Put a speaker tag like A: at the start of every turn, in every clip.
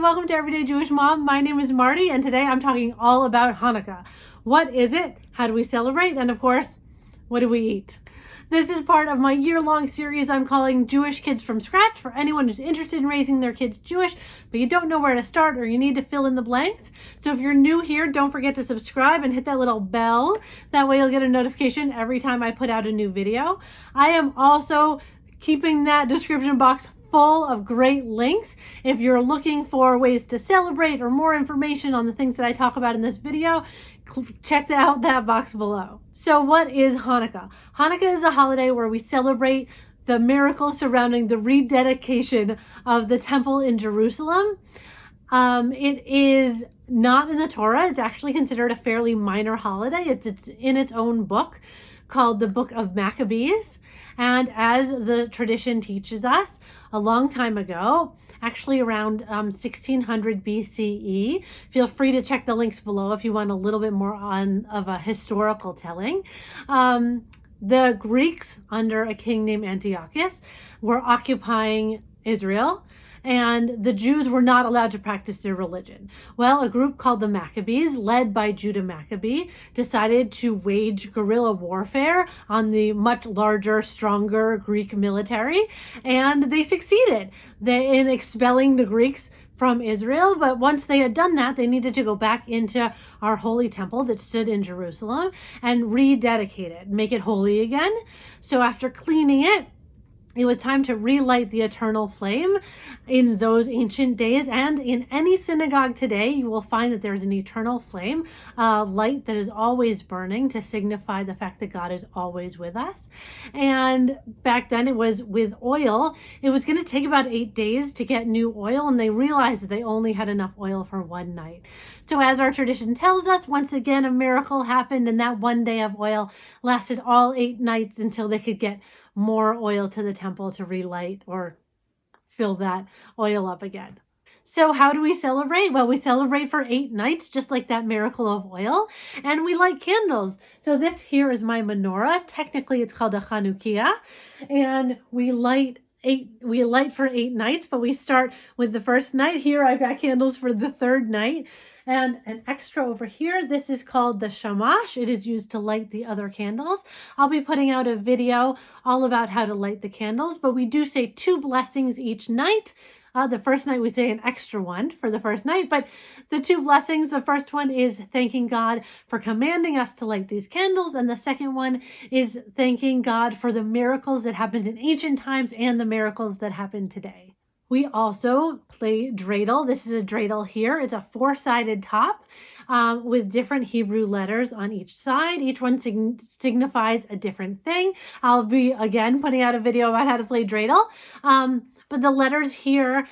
A: welcome to Everyday Jewish Mom. My name is Marty, and today I'm talking all about Hanukkah. What is it? How do we celebrate? And of course, what do we eat? This is part of my year-long series I'm calling Jewish Kids from Scratch for anyone who's interested in raising their kids Jewish, but you don't know where to start or you need to fill in the blanks. So if you're new here, don't forget to subscribe and hit that little bell. That way you'll get a notification every time I put out a new video. I am also keeping that description box full of great links. If you're looking for ways to celebrate or more information on the things that I talk about in this video, check out that box below. So what is Hanukkah? Hanukkah is a holiday where we celebrate the miracle surrounding the rededication of the temple in Jerusalem. It is not in the Torah. It's actually considered a fairly minor holiday. It's in its own book called the Book of Maccabees. And as the tradition teaches us, a long time ago, actually around 1600 BCE, feel free to check the links below if you want a little bit more of a historical telling. The Greeks, under a king named Antiochus, were occupying Israel, and the Jews were not allowed to practice their religion. Well, a group called the Maccabees, led by Judah Maccabee, decided to wage guerrilla warfare on the much larger, stronger Greek military, and they succeeded in expelling the Greeks from Israel. But once they had done that, they needed to go back into our holy temple that stood in Jerusalem and rededicate it, make it holy again. So after cleaning it, it was time to relight the eternal flame. In those ancient days and in any synagogue today, you will find that there's an eternal flame, light that is always burning to signify the fact that God is always with us. And back then it was with oil. It was going to take about 8 days to get new oil, and they realized that they only had enough oil for one night. So as our tradition tells us, once again, a miracle happened, and that one day of oil lasted all 8 nights until they could get more oil to the temple to relight or fill that oil up again. So how do we celebrate? Well, we celebrate for 8 nights, just like that miracle of oil, and we light candles. So this here is my menorah. Technically, it's called a Chanukah, and we light for 8 nights, but we start with the first night. Here I've got candles for the third night. And an extra over here, this is called the shamash. It is used to light the other candles. I'll be putting out a video all about how to light the candles, but we do say 2 blessings each night. The first night we say an extra one for the first night, but the 2 blessings, the first one is thanking God for commanding us to light these candles, and the second one is thanking God for the miracles that happened in ancient times and the miracles that happen today. We also play Dreidel. This is a Dreidel here. It's a 4-sided top with different Hebrew letters on each side. Each one signifies a different thing. I'll be, again, putting out a video about how to play Dreidel. But the letters here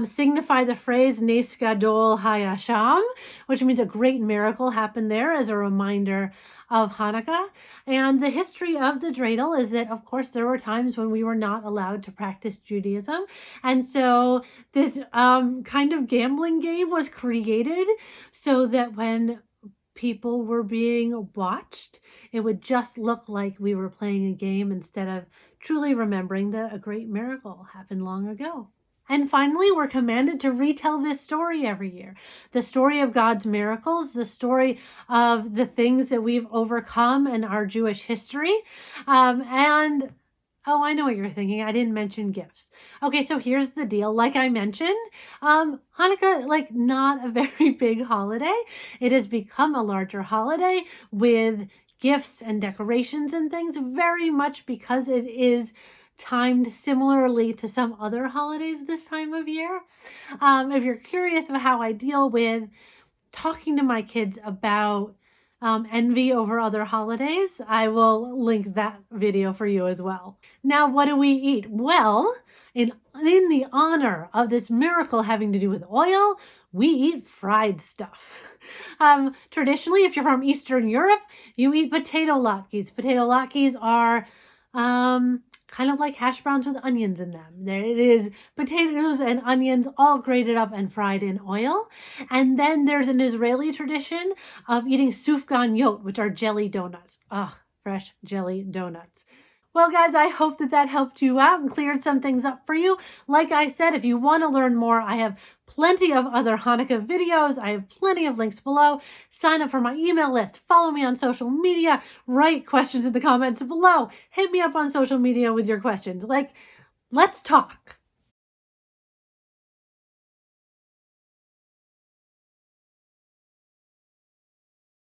A: signify the phrase Nes Gadol Hayasham, which means a great miracle happened there, as a reminder of Hanukkah. And the history of the Dreidel is that, of course, there were times when we were not allowed to practice Judaism. And so this kind of gambling game was created so that when people were being watched, it would just look like we were playing a game instead of truly remembering that a great miracle happened long ago. And finally, we're commanded to retell this story every year. The story of God's miracles, the story of the things that we've overcome in our Jewish history. And, oh, I know what you're thinking. I didn't mention gifts. Okay, so here's the deal. Like I mentioned, Hanukkah, not a very big holiday. It has become a larger holiday with gifts and decorations and things, very much because it is timed similarly to some other holidays this time of year. If you're curious about how I deal with talking to my kids about envy over other holidays, I will link that video for you as well. Now, what do we eat? Well, in the honor of this miracle having to do with oil, we eat fried stuff. Traditionally, if you're from Eastern Europe, you eat potato latkes. Potato latkes are kind of like hash browns with onions in them. There it is, potatoes and onions all grated up and fried in oil. And then there's an Israeli tradition of eating sufgan yot, which are jelly donuts. Fresh jelly donuts. Well, guys, I hope that helped you out and cleared some things up for you. Like I said, if you want to learn more, I have plenty of other Hanukkah videos. I have plenty of links below. Sign up for my email list. Follow me on social media. Write questions in the comments below. Hit me up on social media with your questions. Let's talk.